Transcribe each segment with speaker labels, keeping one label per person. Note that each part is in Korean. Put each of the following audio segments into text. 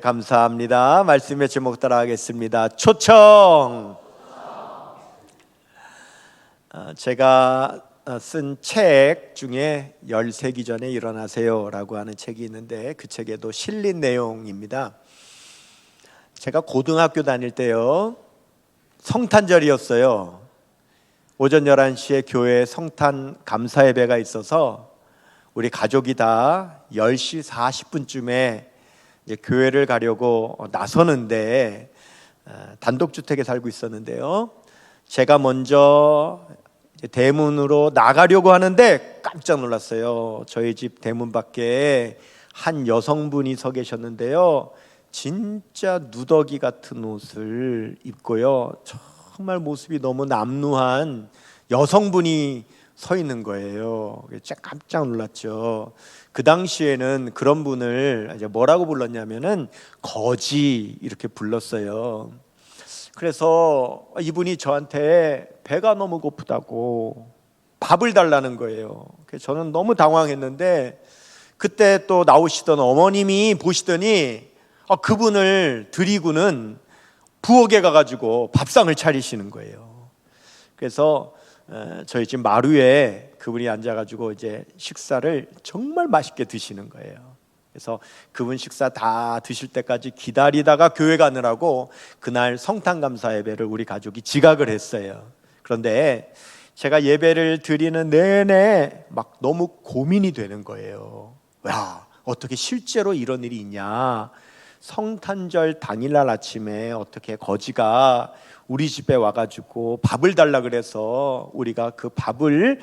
Speaker 1: 감사합니다. 말씀의 제목 따라하겠습니다. 초청. 제가 쓴 책 중에 13기 전에 일어나세요 라고 하는 책이 있는데 그 책에도 실린 내용입니다. 제가 고등학교 다닐 때요, 성탄절이었어요. 오전 11시에 교회에 성탄 감사 예배가 있어서 우리 가족이 다 10시 40분쯤에 이제 교회를 가려고 나서는데, 단독주택에 살고 있었는데요, 제가 먼저 이제 대문으로 나가려고 하는데 깜짝 놀랐어요. 저희 집 대문 밖에 한 여성분이 서 계셨는데요, 진짜 누더기 같은 옷을 입고요, 정말 모습이 너무 남루한 여성분이 서 있는 거예요. 진짜 깜짝 놀랐죠. 그 당시에는 그런 분을 이제 뭐라고 불렀냐면은 거지 이렇게 불렀어요. 그래서 이분이 저한테 배가 너무 고프다고 밥을 달라는 거예요. 그래서 저는 너무 당황했는데, 그때 또 나오시던 어머님이 보시더니 그분을 드리고는 부엌에 가가지고 밥상을 차리시는 거예요. 그래서 저희 집 마루에 그분이 앉아가지고 이제 식사를 정말 맛있게 드시는 거예요. 그래서 그분 식사 다 드실 때까지 기다리다가 교회 가느라고 그날 성탄감사 예배를 우리 가족이 지각을 했어요. 그런데 제가 예배를 드리는 내내 막 너무 고민이 되는 거예요. 야, 어떻게 실제로 이런 일이 있냐? 성탄절 당일날 아침에 어떻게 거지가 우리 집에 와가지고 밥을 달라 그래서 우리가 그 밥을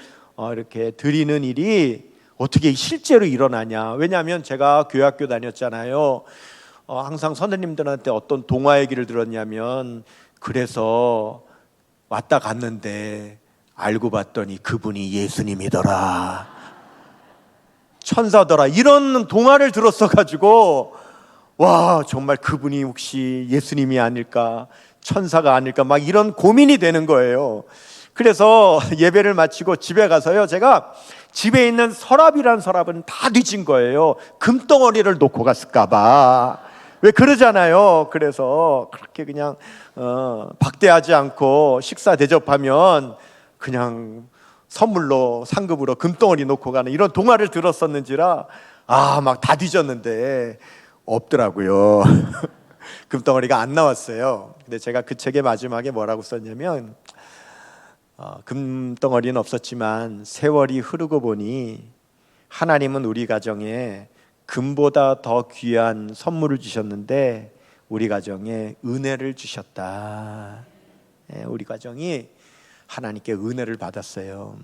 Speaker 1: 이렇게 드리는 일이 어떻게 실제로 일어나냐? 왜냐하면 제가 교회학교 다녔잖아요. 항상 선생님들한테 어떤 동화 얘기를 들었냐면, 그래서 왔다 갔는데 알고 봤더니 그분이 예수님이더라, 천사더라, 이런 동화를 들었어가지고 와, 정말 그분이 혹시 예수님이 아닐까, 천사가 아닐까, 막 이런 고민이 되는 거예요. 그래서 예배를 마치고 집에 가서요, 제가 집에 있는 서랍이란 서랍은 다 뒤진 거예요. 금덩어리를 놓고 갔을까 봐. 왜 그러잖아요. 그래서 그렇게 그냥 박대하지 않고 식사 대접하면 그냥 선물로 상급으로 금덩어리 놓고 가는 이런 동화를 들었었는지라 막 다 뒤졌는데 없더라고요. 금덩어리가 안 나왔어요. 근데 제가 그 책의 마지막에 뭐라고 썼냐면, 금덩어리는 없었지만 세월이 흐르고 보니 하나님은 우리 가정에 금보다 더 귀한 선물을 주셨는데 우리 가정에 은혜를 주셨다. 우리 가정이 하나님께 은혜를 받았어요.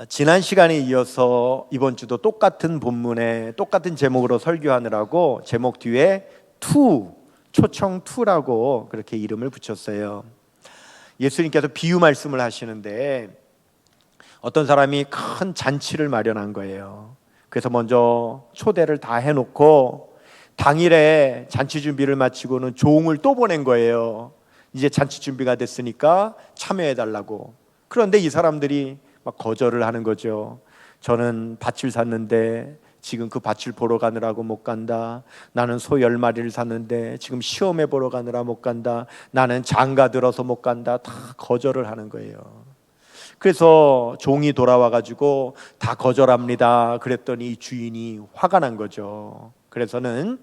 Speaker 1: 지난 시간에 이어서 이번 주도 똑같은 본문에 똑같은 제목으로 설교하느라고 제목 뒤에 초청 2라고 그렇게 이름을 붙였어요. 예수님께서 비유 말씀을 하시는데 어떤 사람이 큰 잔치를 마련한 거예요. 그래서 먼저 초대를 다 해놓고 당일에 잔치 준비를 마치고는 종을 또 보낸 거예요. 이제 잔치 준비가 됐으니까 참여해달라고. 그런데 이 사람들이 막 거절을 하는 거죠. 저는 밭을 샀는데 지금 그 밭을 보러 가느라고 못 간다. 나는 소 10마리를 샀는데 지금 시험에 보러 가느라 못 간다. 나는 장가 들어서 못 간다. 다 거절을 하는 거예요. 그래서 종이 돌아와가지고 다 거절합니다. 그랬더니 주인이 화가 난 거죠. 그래서는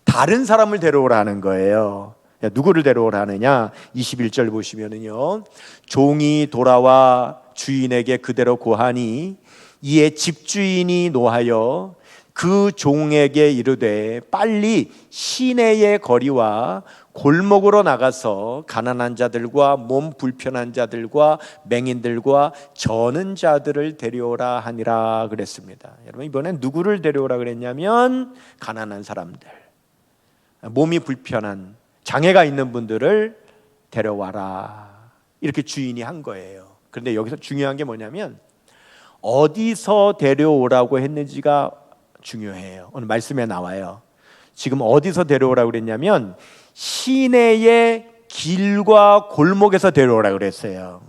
Speaker 1: 다른 사람을 데려오라는 거예요. 누구를 데려오라느냐? 21절 보시면은요, 종이 돌아와 주인에게 그대로 고하니 이에 집주인이 노하여 그 종에게 이르되 빨리 시내의 거리와 골목으로 나가서 가난한 자들과 몸 불편한 자들과 맹인들과 저는 자들을 데려오라 하니라 그랬습니다. 여러분, 이번엔 누구를 데려오라 그랬냐면 가난한 사람들, 몸이 불편한, 장애가 있는 분들을 데려와라, 이렇게 주인이 한 거예요. 그런데 여기서 중요한 게 뭐냐면 어디서 데려오라고 했는지가 중요해요. 오늘 말씀에 나와요. 지금 어디서 데려오라고 그랬냐면 시내의 길과 골목에서 데려오라고 그랬어요.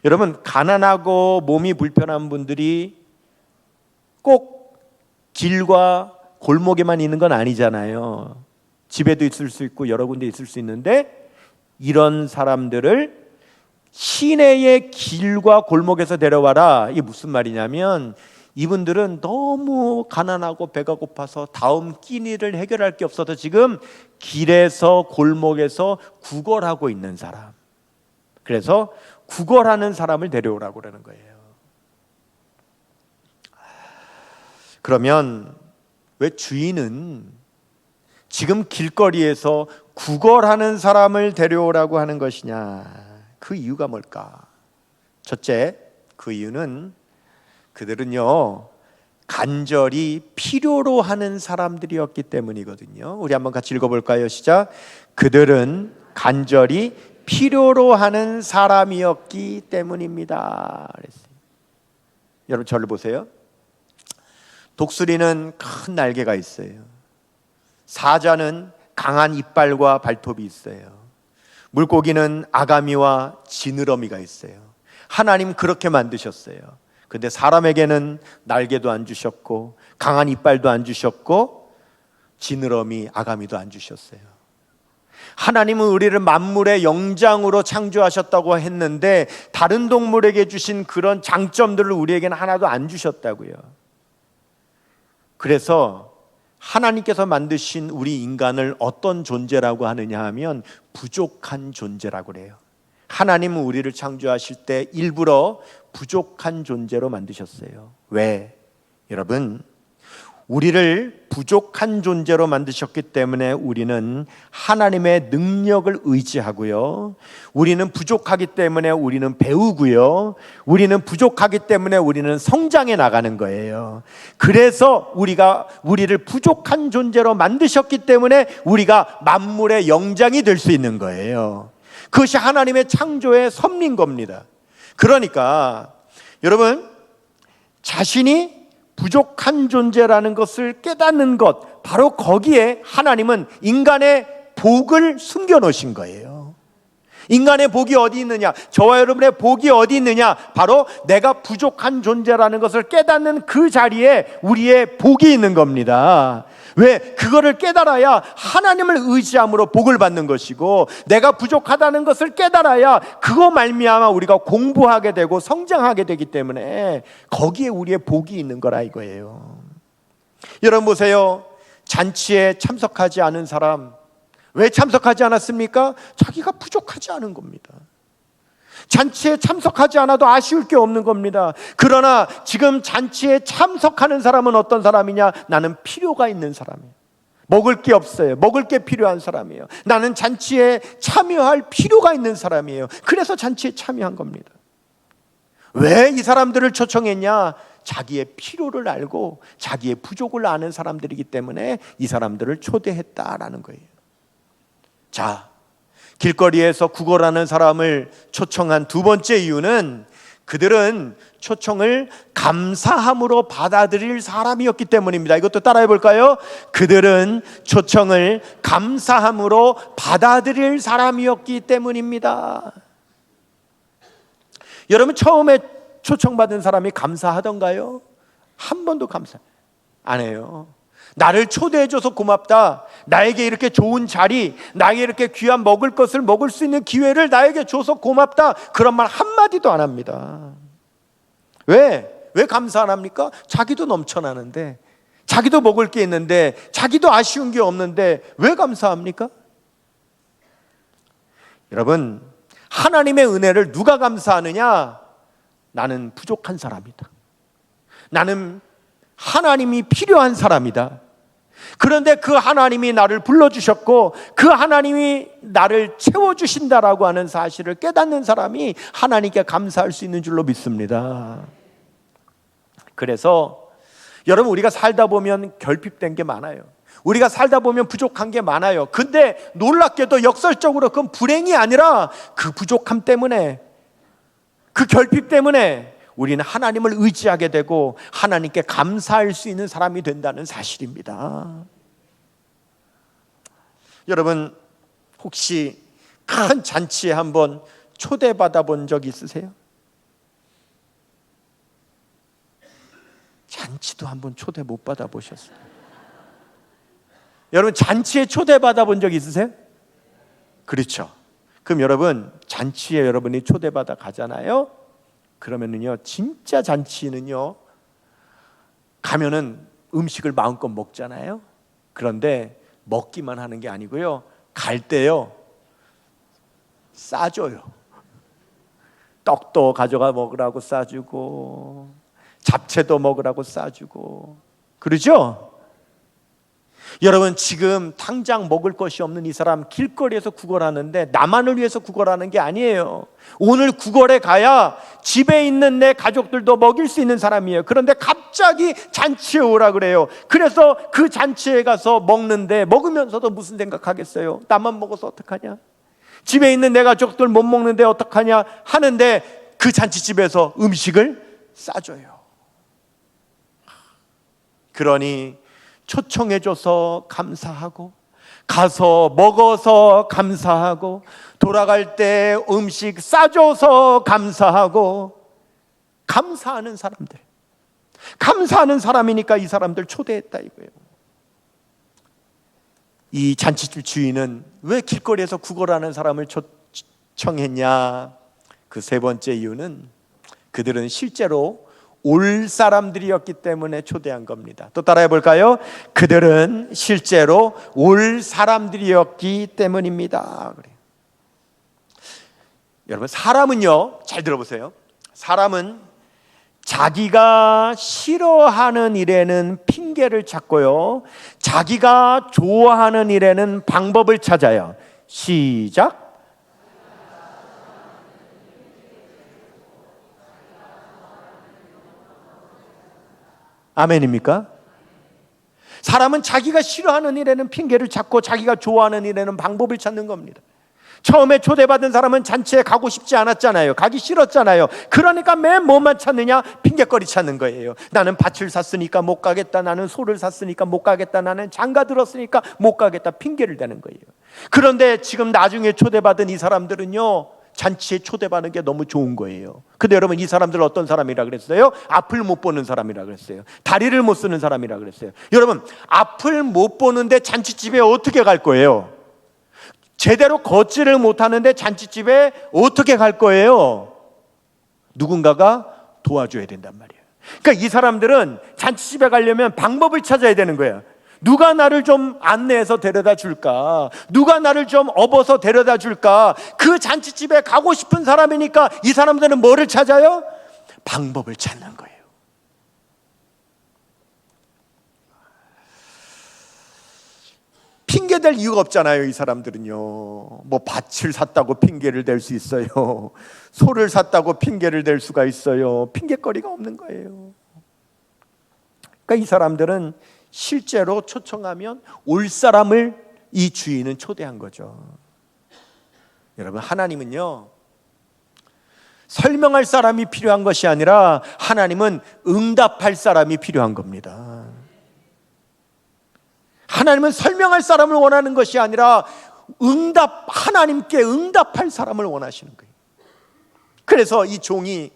Speaker 1: 여러분, 가난하고 몸이 불편한 분들이 꼭 길과 골목에만 있는 건 아니잖아요. 집에도 있을 수 있고 여러 군데 있을 수 있는데, 이런 사람들을 시내의 길과 골목에서 데려와라. 이게 무슨 말이냐면, 이분들은 너무 가난하고 배가 고파서 다음 끼니를 해결할 게 없어서 지금 길에서 골목에서 구걸하고 있는 사람, 그래서 구걸하는 사람을 데려오라고 그러는 거예요. 그러면 왜 주인은 지금 길거리에서 구걸하는 사람을 데려오라고 하는 것이냐? 그 이유가 뭘까? 첫째, 그 이유는 그들은요, 간절히 필요로 하는 사람들이었기 때문이거든요. 우리 한번 같이 읽어볼까요? 시작. 그들은 간절히 필요로 하는 사람이었기 때문입니다. 그랬어요. 여러분 저를 보세요. 독수리는 큰 날개가 있어요. 사자는 강한 이빨과 발톱이 있어요. 물고기는 아가미와 지느러미가 있어요. 하나님 그렇게 만드셨어요. 근데 사람에게는 날개도 안 주셨고 강한 이빨도 안 주셨고 지느러미, 아가미도 안 주셨어요. 하나님은 우리를 만물의 영장으로 창조하셨다고 했는데 다른 동물에게 주신 그런 장점들을 우리에게는 하나도 안 주셨다고요. 그래서 하나님께서 만드신 우리 인간을 어떤 존재라고 하느냐 하면 부족한 존재라고 그래요. 하나님은 우리를 창조하실 때 일부러 부족한 존재로 만드셨어요. 왜? 여러분, 우리를 부족한 존재로 만드셨기 때문에 우리는 하나님의 능력을 의지하고요, 우리는 부족하기 때문에 우리는 배우고요, 우리는 부족하기 때문에 우리는 성장해 나가는 거예요. 그래서 우리를 부족한 존재로 만드셨기 때문에 우리가 만물의 영장이 될 수 있는 거예요. 그것이 하나님의 창조의 섭리인 겁니다. 그러니까 여러분, 자신이 부족한 존재라는 것을 깨닫는 것, 바로 거기에 하나님은 인간의 복을 숨겨놓으신 거예요. 인간의 복이 어디 있느냐? 저와 여러분의 복이 어디 있느냐? 바로 내가 부족한 존재라는 것을 깨닫는 그 자리에 우리의 복이 있는 겁니다. 왜? 그거를 깨달아야 하나님을 의지함으로 복을 받는 것이고, 내가 부족하다는 것을 깨달아야 그거 말미암아 우리가 공부하게 되고 성장하게 되기 때문에 거기에 우리의 복이 있는 거라 이거예요. 여러분 보세요. 잔치에 참석하지 않은 사람, 왜 참석하지 않았습니까? 자기가 부족하지 않은 겁니다. 잔치에 참석하지 않아도 아쉬울 게 없는 겁니다. 그러나 지금 잔치에 참석하는 사람은 어떤 사람이냐? 나는 필요가 있는 사람이에요. 먹을 게 없어요. 먹을 게 필요한 사람이에요. 나는 잔치에 참여할 필요가 있는 사람이에요. 그래서 잔치에 참여한 겁니다. 왜 이 사람들을 초청했냐? 자기의 필요를 알고 자기의 부족을 아는 사람들이기 때문에 이 사람들을 초대했다라는 거예요. 자, 길거리에서 구걸하는 사람을 초청한 두 번째 이유는 그들은 초청을 감사함으로 받아들일 사람이었기 때문입니다. 이것도 따라해 볼까요? 그들은 초청을 감사함으로 받아들일 사람이었기 때문입니다. 여러분, 처음에 초청받은 사람이 감사하던가요? 한 번도 감사 안 해요. 나를 초대해줘서 고맙다, 나에게 이렇게 좋은 자리, 나에게 이렇게 귀한 먹을 것을 먹을 수 있는 기회를 나에게 줘서 고맙다, 그런 말 한마디도 안 합니다. 왜 감사 안 합니까? 자기도 넘쳐나는데, 자기도 먹을 게 있는데, 자기도 아쉬운 게 없는데 왜 감사합니까? 여러분, 하나님의 은혜를 누가 감사하느냐? 나는 부족한 사람이다. 나는 하나님이 필요한 사람이다. 그런데 그 하나님이 나를 불러주셨고 그 하나님이 나를 채워주신다라고 하는 사실을 깨닫는 사람이 하나님께 감사할 수 있는 줄로 믿습니다. 그래서 여러분, 우리가 살다 보면 결핍된 게 많아요. 우리가 살다 보면 부족한 게 많아요. 근데 놀랍게도 역설적으로 그건 불행이 아니라 그 부족함 때문에, 그 결핍 때문에 우리는 하나님을 의지하게 되고 하나님께 감사할 수 있는 사람이 된다는 사실입니다. 여러분, 혹시 큰 잔치에 한번 초대받아 본 적 있으세요? 잔치도 한번 초대 못 받아 보셨어요? 여러분 잔치에 초대받아 본 적 있으세요? 그렇죠. 그럼 여러분 잔치에 여러분이 초대받아 가잖아요. 그러면은요 진짜 잔치는요 가면은 음식을 마음껏 먹잖아요. 그런데 먹기만 하는 게 아니고요, 갈 때요 싸줘요. 떡도 가져가 먹으라고 싸주고 잡채도 먹으라고 싸주고 그러죠? 여러분 지금 당장 먹을 것이 없는 이 사람 길거리에서 구걸하는데 나만을 위해서 구걸하는 게 아니에요. 오늘 구걸에 가야 집에 있는 내 가족들도 먹일 수 있는 사람이에요. 그런데 갑자기 잔치에 오라 그래요. 그래서 그 잔치에 가서 먹는데 먹으면서도 무슨 생각하겠어요? 나만 먹어서 어떡하냐? 집에 있는 내 가족들 못 먹는데 어떡하냐 하는데 그 잔치집에서 음식을 싸줘요. 그러니 초청해줘서 감사하고 가서 먹어서 감사하고 돌아갈 때 음식 싸줘서 감사하고 감사하는 사람들, 감사하는 사람이니까 이 사람들 초대했다 이거예요. 이 잔치집 주인은 왜 길거리에서 구걸하는 사람을 초청했냐? 그 세 번째 이유는 그들은 실제로 올 사람들이었기 때문에 초대한 겁니다. 또 따라해 볼까요? 그들은 실제로 올 사람들이었기 때문입니다. 그래요. 여러분 사람은요, 잘 들어보세요. 사람은 자기가 싫어하는 일에는 핑계를 찾고요, 자기가 좋아하는 일에는 방법을 찾아요. 시작. 아멘입니까? 사람은 자기가 싫어하는 일에는 핑계를 찾고 자기가 좋아하는 일에는 방법을 찾는 겁니다. 처음에 초대받은 사람은 잔치에 가고 싶지 않았잖아요. 가기 싫었잖아요. 그러니까 맨 뭐만 찾느냐? 핑계거리 찾는 거예요. 나는 밭을 샀으니까 못 가겠다. 나는 소를 샀으니까 못 가겠다. 나는 장가 들었으니까 못 가겠다. 핑계를 대는 거예요. 그런데 지금 나중에 초대받은 이 사람들은요, 잔치에 초대받는 게 너무 좋은 거예요. 근데 여러분 이 사람들 어떤 사람이라 그랬어요? 앞을 못 보는 사람이라 그랬어요. 다리를 못 쓰는 사람이라 그랬어요. 여러분 앞을 못 보는데 잔치집에 어떻게 갈 거예요? 제대로 걷지를 못하는데 잔치집에 어떻게 갈 거예요? 누군가가 도와줘야 된단 말이에요. 그러니까 이 사람들은 잔치집에 가려면 방법을 찾아야 되는 거예요. 누가 나를 좀 안내해서 데려다 줄까? 누가 나를 좀 업어서 데려다 줄까? 그 잔치집에 가고 싶은 사람이니까 이 사람들은 뭐를 찾아요? 방법을 찾는 거예요. 핑계댈 이유가 없잖아요. 이 사람들은요, 뭐 밭을 샀다고 핑계를 댈 수 있어요. 소를 샀다고 핑계를 댈 수가 있어요. 핑계거리가 없는 거예요. 그러니까 이 사람들은 실제로 초청하면 올 사람을 이 주인은 초대한 거죠. 여러분 하나님은요, 설명할 사람이 필요한 것이 아니라 하나님은 응답할 사람이 필요한 겁니다. 하나님은 설명할 사람을 원하는 것이 아니라 하나님께 응답할 사람을 원하시는 거예요. 그래서 이 종이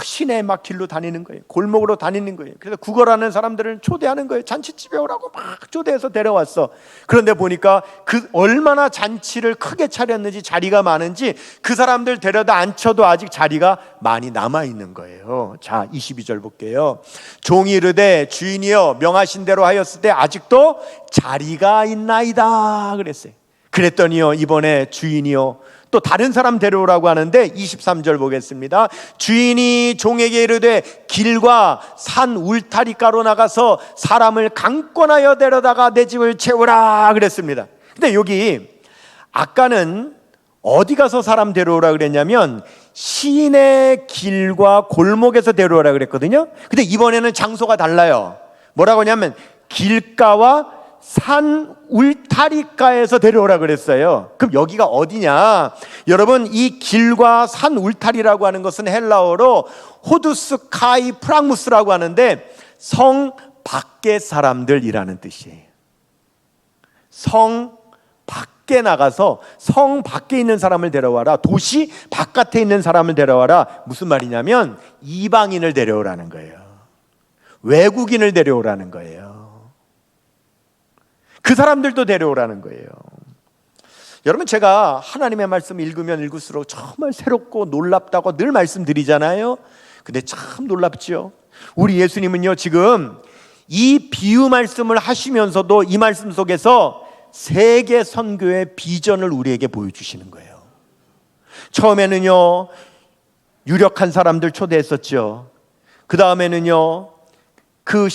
Speaker 1: 시내 막 길로 다니는 거예요. 골목으로 다니는 거예요. 그래서 구걸하는 사람들을 초대하는 거예요. 잔치집에 오라고 막 초대해서 데려왔어. 그런데 보니까 그 얼마나 잔치를 크게 차렸는지, 자리가 많은지 그 사람들 데려다 앉혀도 아직 자리가 많이 남아있는 거예요. 자, 22절 볼게요. 종이 이르되 주인이여 명하신 대로 하였을 때 아직도 자리가 있나이다 그랬어요. 그랬더니요, 이번에 주인이요 또 다른 사람 데려오라고 하는데 23절 보겠습니다. 주인이 종에게 이르되 길과 산 울타리가로 나가서 사람을 강권하여 데려다가 내 집을 채우라 그랬습니다. 근데 여기 아까는 어디 가서 사람 데려오라 그랬냐면 시내 길과 골목에서 데려오라 그랬거든요. 근데 이번에는 장소가 달라요. 뭐라고 하냐면 길가와 산 울타리가에서 데려오라 그랬어요. 그럼 여기가 어디냐? 여러분 이 길과 산 울타리라고 하는 것은 헬라어로 호두스 카이 프랑무스라고 하는데 성 밖의 사람들이라는 뜻이에요. 성 밖에 나가서 성 밖에 있는 사람을 데려와라. 도시 바깥에 있는 사람을 데려와라. 무슨 말이냐면 이방인을 데려오라는 거예요. 외국인을 데려오라는 거예요. 그 사람들도 데려오라는 거예요. 여러분, 제가 하나님의 말씀 읽으면 읽을수록 정말 새롭고 놀랍다고 늘 말씀드리잖아요. 근데 참 놀랍죠. 우리 예수님은요, 지금 이 비유 말씀을 하시면서도 이 말씀 속에서 세계 선교의 비전을 우리에게 보여주시는 거예요. 처음에는요, 유력한 사람들 초대했었죠. 그 다음에는요, 그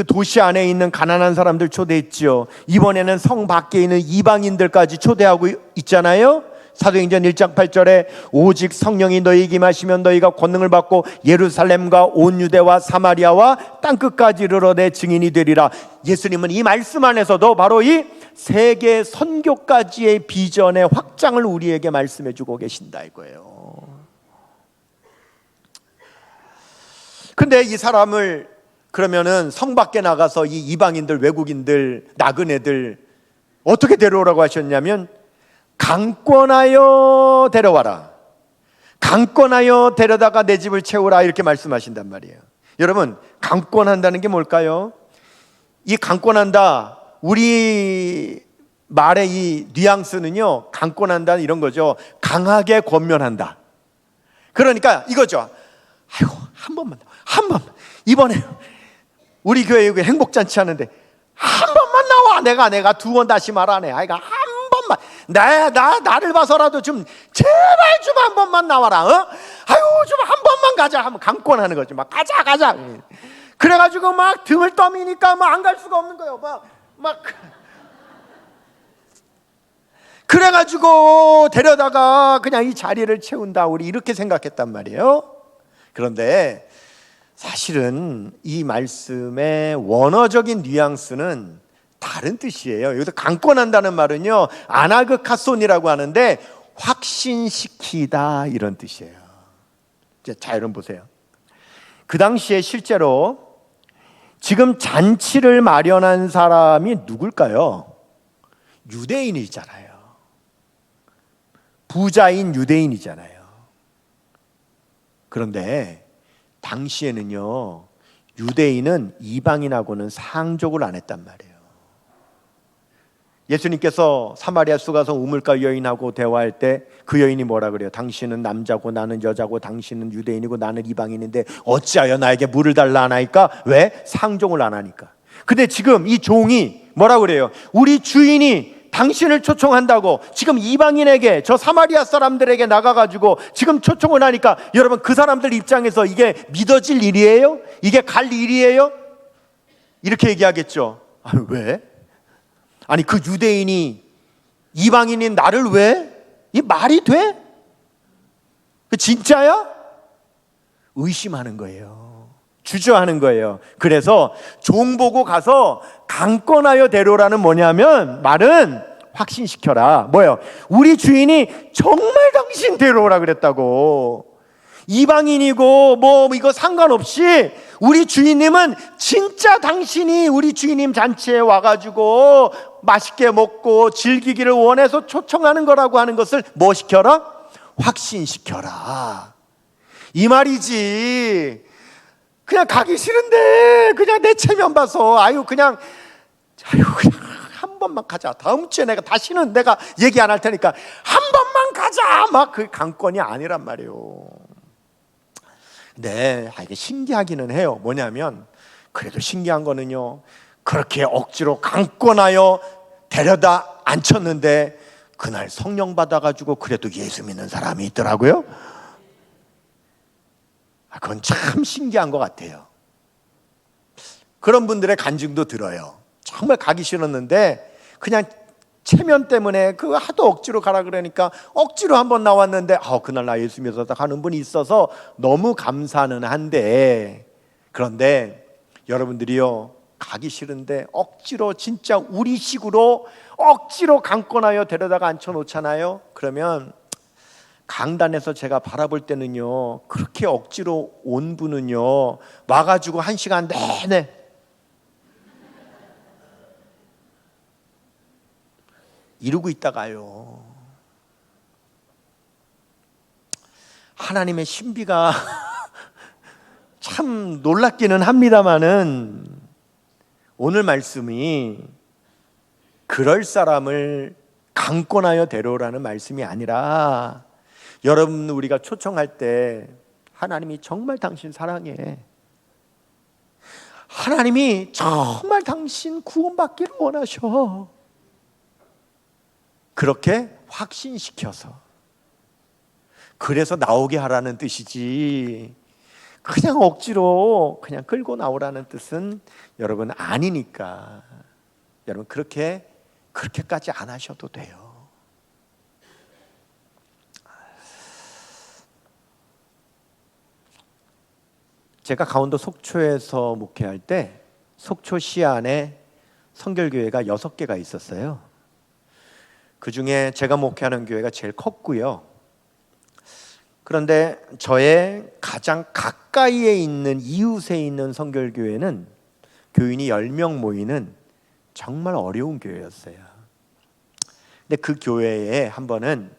Speaker 1: 도시 안에 있는 가난한 사람들 초대했죠. 이번에는 성 밖에 있는 이방인들까지 초대하고 있잖아요. 사도행전 1장 8절에 오직 성령이 너희에게 임하시면 너희가 권능을 받고 예루살렘과 온 유대와 사마리아와 땅끝까지 이르러 내 증인이 되리라. 예수님은 이 말씀 안에서도 바로 이 세계 선교까지의 비전의 확장을 우리에게 말씀해 주고 계신다 이거예요. 근데 이 사람을 그러면은 성 밖에 나가서 이 이방인들, 외국인들, 나그네들 어떻게 데려오라고 하셨냐면 강권하여 데려와라. 강권하여 데려다가 내 집을 채우라 이렇게 말씀하신단 말이에요. 여러분, 강권한다는 게 뭘까요? 이 강권한다, 우리 말의 이 뉘앙스는요, 강권한다는 이런 거죠. 강하게 권면한다. 그러니까 이거죠. 아이고, 한 번만 이번에 우리 교회 여기 행복잔치 하는데 한 번만 나와. 내가 두 번 다시 말하네. 아이가 한 번만 나를 봐서라도 좀 제발 좀 한 번만 나와라. 아유, 좀 한 번만 가자 하면 강권하는 거죠. 막 가자. 그래가지고 막 등을 떠미니까 막 안 갈 수가 없는 거예요. 막 그래가지고 데려다가 그냥 이 자리를 채운다. 우리 이렇게 생각했단 말이에요. 그런데 사실은 이 말씀의 원어적인 뉘앙스는 다른 뜻이에요. 여기서 강권한다는 말은요, 아나그카손이라고 하는데 확신시키다 이런 뜻이에요. 자, 여러분 보세요. 그 당시에 실제로 지금 잔치를 마련한 사람이 누굴까요? 유대인이잖아요. 부자인 유대인이잖아요. 그런데 당시에는요, 유대인은 이방인하고는 상족을 안 했단 말이에요. 예수님께서 사마리아 수가성 우물가 여인하고 대화할 때 그 여인이 뭐라 그래요? 당신은 남자고 나는 여자고 당신은 유대인이고 나는 이방인인데 어찌하여 나에게 물을 달라 하나이까? 왜? 상종을 안 하니까. 근데 지금 이 종이 뭐라 그래요? 우리 주인이 당신을 초청한다고 지금 이방인에게, 저 사마리아 사람들에게 나가가지고 지금 초청을 하니까 여러분, 그 사람들 입장에서 이게 믿어질 일이에요? 이게 갈 일이에요? 이렇게 얘기하겠죠. 왜? 아니, 그 유대인이 이방인인 나를 왜? 이 말이 돼? 진짜야? 의심하는 거예요. 주저하는 거예요. 그래서 종 보고 가서 강권하여 데려오라는 뭐냐면, 말은 확신시켜라. 뭐예요? 우리 주인이 정말 당신 데려오라 그랬다고. 이방인이고 뭐 이거 상관없이 우리 주인님은 진짜 당신이 우리 주인님 잔치에 와가지고 맛있게 먹고 즐기기를 원해서 초청하는 거라고 하는 것을 뭐 시켜라? 확신시켜라. 이 말이지. 그냥 가기 싫은데 그냥 내 체면 봐서 그냥 한 번만 가자. 다음 주에 다시는 내가 얘기 안 할 테니까 한 번만 가자. 막 그 강권이 아니란 말이에요. 네, 이게 신기하기는 해요. 뭐냐면, 그래도 신기한 거는요, 그렇게 억지로 강권하여 데려다 앉혔는데 그날 성령 받아가지고 그래도 예수 믿는 사람이 있더라고요. 그건 참 신기한 것 같아요. 그런 분들의 간증도 들어요. 정말 가기 싫었는데 그냥 체면 때문에 그 하도 억지로 가라 그러니까 억지로 한번 나왔는데 그날 나 예수 믿었다 하는 분이 있어서 너무 감사는 한데, 그런데 여러분들이요, 가기 싫은데 억지로 진짜 우리식으로 억지로 강권하여 데려다가 앉혀놓잖아요. 그러면 강단에서 제가 바라볼 때는요, 그렇게 억지로 온 분은요, 와가지고 1시간 내내 이러고 있다가요, 하나님의 신비가 참 놀랍기는 합니다마는 오늘 말씀이 그럴 사람을 강권하여 데려오라는 말씀이 아니라, 여러분, 우리가 초청할 때 하나님이 정말 당신 사랑해, 하나님이 정말 당신 구원받기를 원하셔, 그렇게 확신시켜서, 그래서 나오게 하라는 뜻이지, 그냥 억지로 그냥 끌고 나오라는 뜻은 여러분 아니니까, 여러분 그렇게까지 안 하셔도 돼요. 제가 강원도 속초에서 목회할 때 속초시 안에 성결교회가 6개가 있었어요. 그 중에 제가 목회하는 교회가 제일 컸고요. 그런데 저의 가장 가까이에 있는 이웃에 있는 성결교회는 교인이 10명 모이는 정말 어려운 교회였어요. 근데 그 교회에 한 번은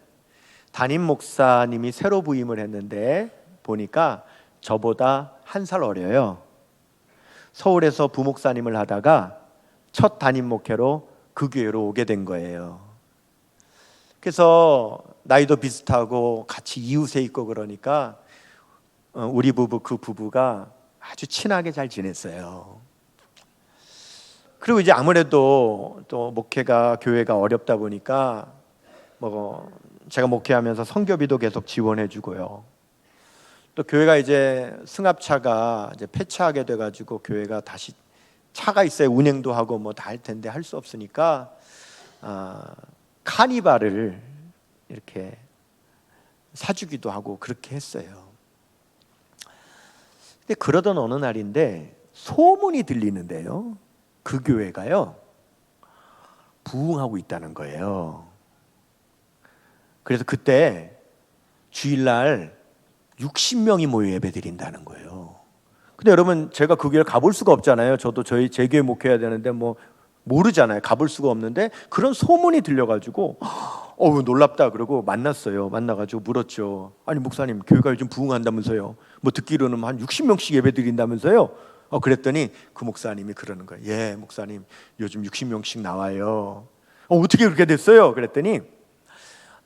Speaker 1: 담임 목사님이 새로 부임을 했는데 보니까 저보다 1살 어려요. 서울에서 부목사님을 하다가 첫 담임 목회로 그 교회로 오게 된 거예요. 그래서 나이도 비슷하고 같이 이웃에 있고 그러니까 우리 부부, 그 부부가 아주 친하게 잘 지냈어요. 그리고 이제 아무래도 또 목회가, 교회가 어렵다 보니까 제가 목회하면서 성교비도 계속 지원해 주고요. 또 교회가 이제 승합차가 이제 폐차하게 돼가지고 교회가 다시 차가 있어야 운행도 하고 뭐 다 할 텐데 할 수 없으니까 카니발을 이렇게 사주기도 하고 그렇게 했어요. 근데 그러던 어느 날인데 소문이 들리는데요, 그 교회가요 부흥하고 있다는 거예요. 그래서 그때 주일날 60명이 모여 예배드린다는 거예요. 근데 여러분, 제가 그 교회 가볼 수가 없잖아요. 저도 제 교회 목회해야 되는데 모르잖아요. 가볼 수가 없는데 그런 소문이 들려가지고 놀랍다 그러고 만났어요. 만나가지고 물었죠. 아니 목사님, 교회가 요즘 부흥한다면서요? 듣기로는 한 60명씩 예배드린다면서요? 그랬더니 그 목사님이 그러는 거예요. 예, 목사님, 요즘 60명씩 나와요. 어떻게 그렇게 됐어요? 그랬더니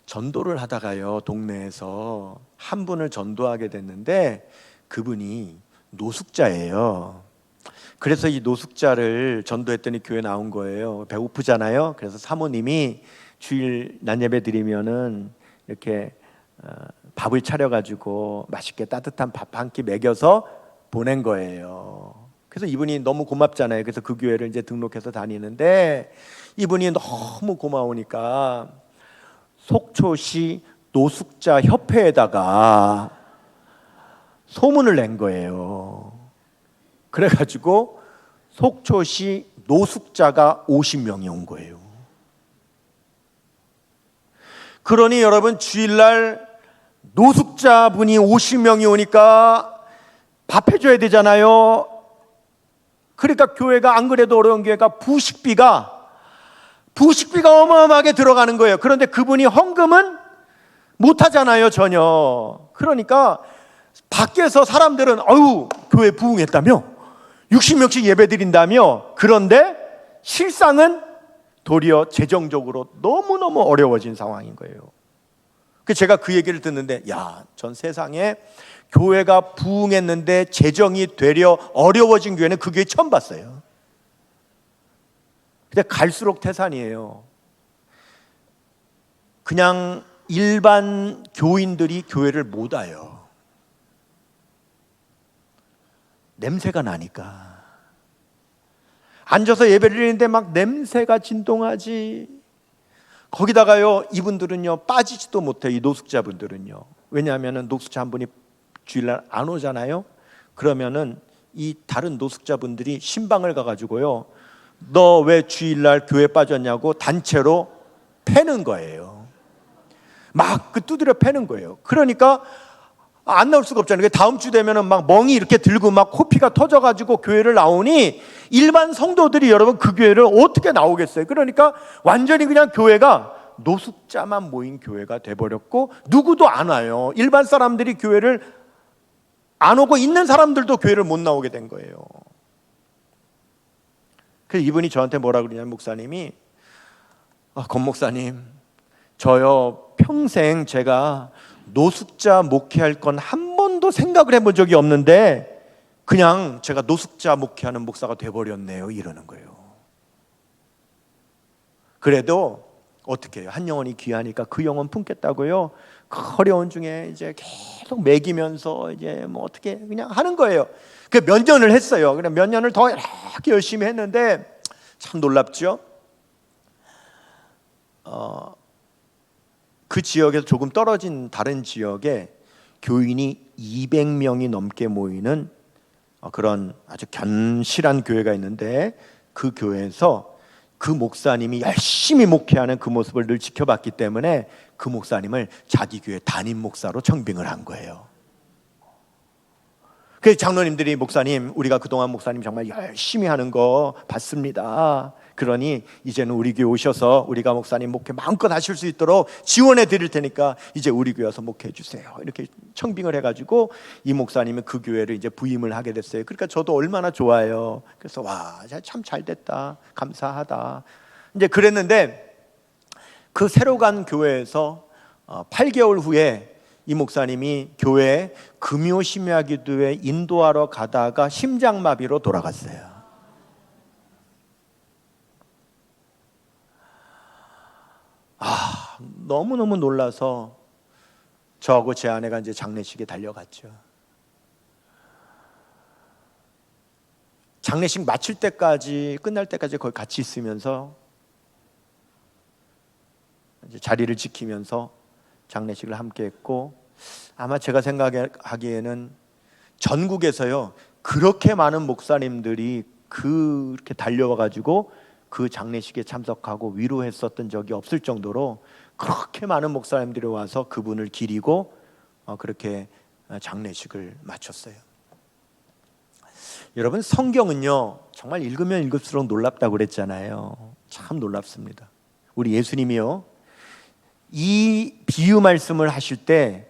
Speaker 1: 전도를 하다가요, 동네에서 한 분을 전도하게 됐는데 그분이 노숙자예요. 그래서 이 노숙자를 전도했더니 교회 나온 거예요. 배고프잖아요. 그래서 사모님이 주일 낮 예배 드리면은 이렇게 밥을 차려가지고 맛있게 따뜻한 밥 한 끼 먹여서 보낸 거예요. 그래서 이분이 너무 고맙잖아요. 그래서 그 교회를 이제 등록해서 다니는데 이분이 너무 고마우니까 속초시 노숙자 협회에다가 소문을 낸 거예요. 그래가지고 속초시 노숙자가 50명이 온 거예요. 그러니 여러분, 주일날 노숙자분이 50명이 오니까 밥 해줘야 되잖아요. 그러니까 교회가, 안 그래도 어려운 교회가 부식비가 어마어마하게 들어가는 거예요. 그런데 그분이 헌금은 못하잖아요, 전혀. 그러니까 밖에서 사람들은 교회 부흥했다며, 60명씩 예배 드린다며. 그런데 실상은 도리어 재정적으로 너무너무 어려워진 상황인 거예요. 제가 그 얘기를 듣는데, 전 세상에 교회가 부흥했는데 재정이 되려 어려워진 교회는 그 교회 처음 봤어요. 근데 갈수록 태산이에요. 그냥 일반 교인들이 교회를 못 와요. 냄새가 나니까. 앉아서 예배를 드리는데 막 냄새가 진동하지. 거기다가요, 이분들은요 빠지지도 못해요. 이 노숙자분들은요. 왜냐하면 노숙자 한 분이 주일날 안 오잖아요. 그러면은 이 다른 노숙자분들이 신방을 가가지고요, 너 왜 주일날 교회 빠졌냐고 단체로 패는 거예요. 막 두드려 패는 거예요. 그러니까 안 나올 수가 없잖아요. 다음 주 되면은 막 멍이 이렇게 들고 막 코피가 터져가지고 교회를 나오니 일반 성도들이 여러분 그 교회를 어떻게 나오겠어요? 그러니까 완전히 그냥 교회가 노숙자만 모인 교회가 돼버렸고 누구도 안 와요. 일반 사람들이 교회를 안 오고 있는 사람들도 교회를 못 나오게 된 거예요. 그래서 이분이 저한테 뭐라 그러냐면, 목사님이 권 목사님, 저요 평생 제가 노숙자 목회할 건 한 번도 생각을 해본 적이 없는데 그냥 제가 노숙자 목회하는 목사가 돼버렸네요, 이러는 거예요. 그래도 어떻게 해요? 한 영혼이 귀하니까 그 영혼 품겠다고요. 그 어려운 중에 이제 계속 먹이면서 이제 뭐 어떻게 그냥 하는 거예요. 그 몇 년을 했어요. 그냥 몇 년을 더 이렇게 열심히 했는데 참 놀랍죠. 그 지역에서 조금 떨어진 다른 지역에 교인이 200명이 넘게 모이는 그런 아주 견실한 교회가 있는데, 그 교회에서 그 목사님이 열심히 목회하는 그 모습을 늘 지켜봤기 때문에 그 목사님을 자기 교회 담임 목사로 청빙을 한 거예요. 그래서 장로님들이, 목사님, 우리가 그동안 목사님 정말 열심히 하는 거 봤습니다. 그러니 이제는 우리 교회 오셔서 우리가 목사님 목회 마음껏 하실 수 있도록 지원해 드릴 테니까 이제 우리 교회 와서 목회해 주세요. 이렇게 청빙을 해가지고 이 목사님은 그 교회를 이제 부임을 하게 됐어요. 그러니까 저도 얼마나 좋아요. 그래서 와, 참 잘 됐다, 감사하다. 이제 그랬는데 그 새로 간 교회에서 8개월 후에 이 목사님이 교회 금요 심야기도에 인도하러 가다가 심장마비로 돌아갔어요. 너무너무 놀라서 저하고 제 아내가 이제 장례식에 달려갔죠. 장례식 마칠 때까지, 끝날 때까지 거기 같이 있으면서 이제 자리를 지키면서 장례식을 함께 했고, 아마 제가 생각하기에는 전국에서요 그렇게 많은 목사님들이 그렇게 달려와가지고 그 장례식에 참석하고 위로했었던 적이 없을 정도로 그렇게 많은 목사님들이 와서 그분을 기리고 그렇게 장례식을 마쳤어요. 여러분, 성경은요 정말 읽으면 읽을수록 놀랍다고 그랬잖아요. 참 놀랍습니다. 우리 예수님이요 이 비유 말씀을 하실 때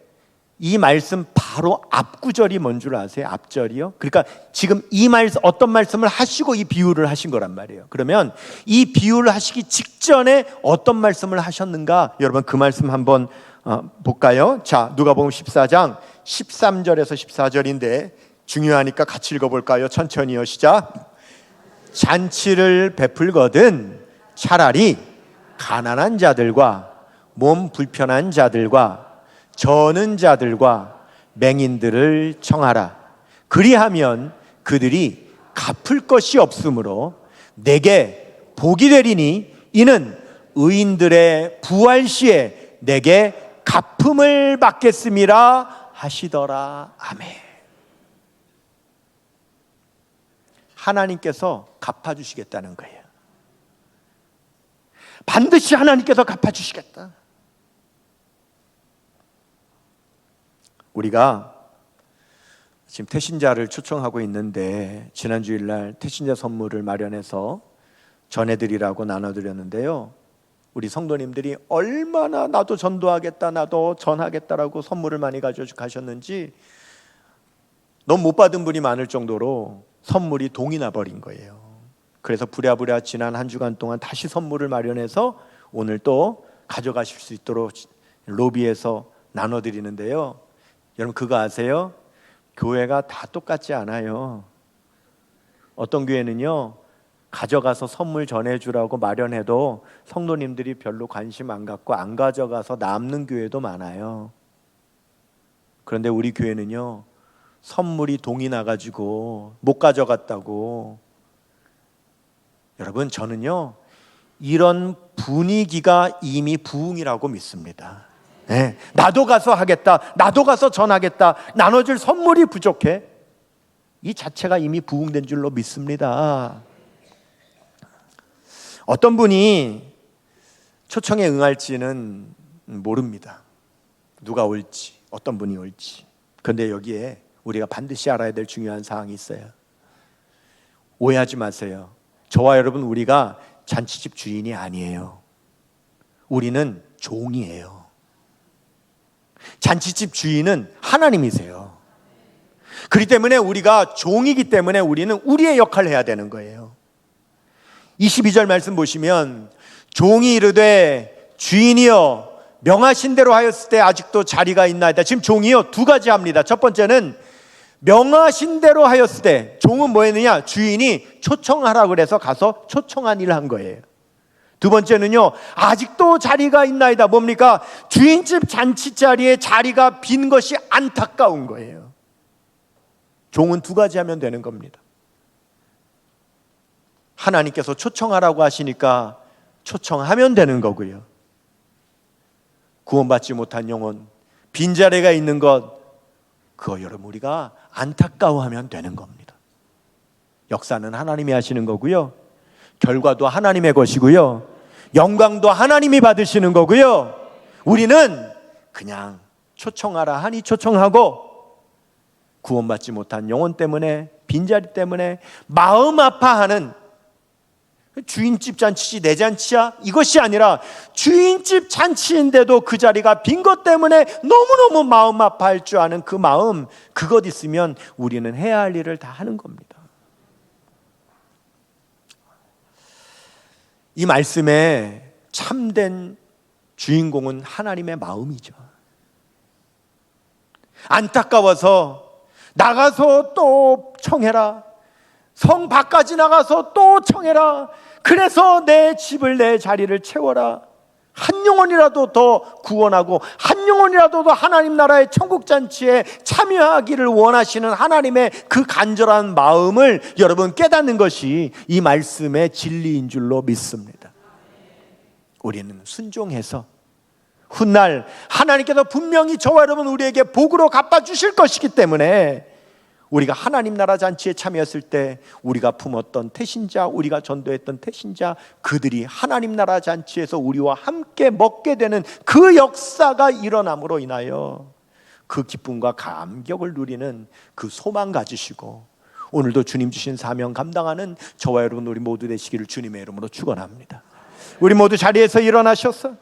Speaker 1: 이 말씀 바로 앞구절이 뭔 줄 아세요? 앞절이요. 그러니까 지금 이 말씀, 어떤 말씀을 하시고 이 비유를 하신 거란 말이에요. 그러면 이 비유를 하시기 직전에 어떤 말씀을 하셨는가? 여러분 그 말씀 한번 볼까요? 자, 누가복음 14장 13절에서 14절인데 중요하니까 같이 읽어볼까요? 천천히요. 시작. 잔치를 베풀거든 차라리 가난한 자들과 몸 불편한 자들과 저는 자들과 맹인들을 청하라. 그리하면 그들이 갚을 것이 없으므로 내게 복이 되리니 이는 의인들의 부활 시에 내게 갚음을 받겠음이라 하시더라. 아멘. 하나님께서 갚아주시겠다는 거예요. 반드시 하나님께서 갚아주시겠다. 우리가 지금 태신자를 초청하고 있는데 지난 주일날 태신자 선물을 마련해서 전해드리라고 나눠드렸는데요, 우리 성도님들이 얼마나 나도 전도하겠다, 나도 전하겠다라고 선물을 많이 가져가셨는지 너무 못 받은 분이 많을 정도로 선물이 동이 나버린 거예요. 그래서 부랴부랴 지난 한 주간 동안 다시 선물을 마련해서 오늘 또 가져가실 수 있도록 로비에서 나눠드리는데요, 여러분 그거 아세요? 교회가 다 똑같지 않아요. 어떤 교회는요 가져가서 선물 전해주라고 마련해도 성도님들이 별로 관심 안 갖고 안 가져가서 남는 교회도 많아요. 그런데 우리 교회는요 선물이 동이 나가지고 못 가져갔다고. 여러분 저는요 이런 분위기가 이미 부흥이라고 믿습니다. 네, 나도 가서 하겠다, 나도 가서 전하겠다, 나눠줄 선물이 부족해, 이 자체가 이미 부흥된 줄로 믿습니다. 어떤 분이 초청에 응할지는 모릅니다. 누가 올지, 어떤 분이 올지. 그런데 여기에 우리가 반드시 알아야 될 중요한 사항이 있어요. 오해하지 마세요. 저와 여러분, 우리가 잔치집 주인이 아니에요. 우리는 종이에요. 잔치집 주인은 하나님이세요. 그렇기 때문에 우리가 종이기 때문에 우리는 우리의 역할을 해야 되는 거예요. 22절 말씀 보시면 종이 이르되 주인이여 명하신 대로 하였을 때 아직도 자리가 있나이다. 지금 종이요 두 가지 합니다. 첫 번째는 명하신 대로 하였을 때, 종은 뭐 했느냐? 주인이 초청하라 그래서 가서 초청한 일을 한 거예요. 두 번째는요, 아직도 자리가 있나이다. 뭡니까? 주인집 잔치 자리에 자리가 빈 것이 안타까운 거예요. 종은 두 가지 하면 되는 겁니다. 하나님께서 초청하라고 하시니까 초청하면 되는 거고요. 구원받지 못한 영혼, 빈자리가 있는 것, 그거 여러분 우리가 안타까워하면 되는 겁니다. 역사는 하나님이 하시는 거고요, 결과도 하나님의 것이고요, 영광도 하나님이 받으시는 거고요, 우리는 그냥 초청하라 하니 초청하고, 구원받지 못한 영혼 때문에, 빈자리 때문에 마음 아파하는, 주인집 잔치지 내 잔치야? 이것이 아니라 주인집 잔치인데도 그 자리가 빈 것 때문에 너무너무 마음 아파할 줄 아는 그 마음, 그것 있으면 우리는 해야 할 일을 다 하는 겁니다. 이 말씀의 참된 주인공은 하나님의 마음이죠. 안타까워서 나가서 또 청해라, 성 밖까지 나가서 또 청해라, 그래서 내 집을, 내 자리를 채워라, 한 영혼이라도 더 구원하고 한 영혼이라도 더 하나님 나라의 천국잔치에 참여하기를 원하시는 하나님의 그 간절한 마음을 여러분 깨닫는 것이 이 말씀의 진리인 줄로 믿습니다. 우리는 순종해서 훗날 하나님께서 분명히 저와 여러분 우리에게 복으로 갚아주실 것이기 때문에, 우리가 하나님 나라 잔치에 참여했을 때 우리가 품었던 태신자, 우리가 전도했던 태신자, 그들이 하나님 나라 잔치에서 우리와 함께 먹게 되는 그 역사가 일어남으로 인하여 그 기쁨과 감격을 누리는 그 소망 가지시고, 오늘도 주님 주신 사명 감당하는 저와 여러분 우리 모두 되시기를 주님의 이름으로 축원합니다. 우리 모두 자리에서 일어나셔서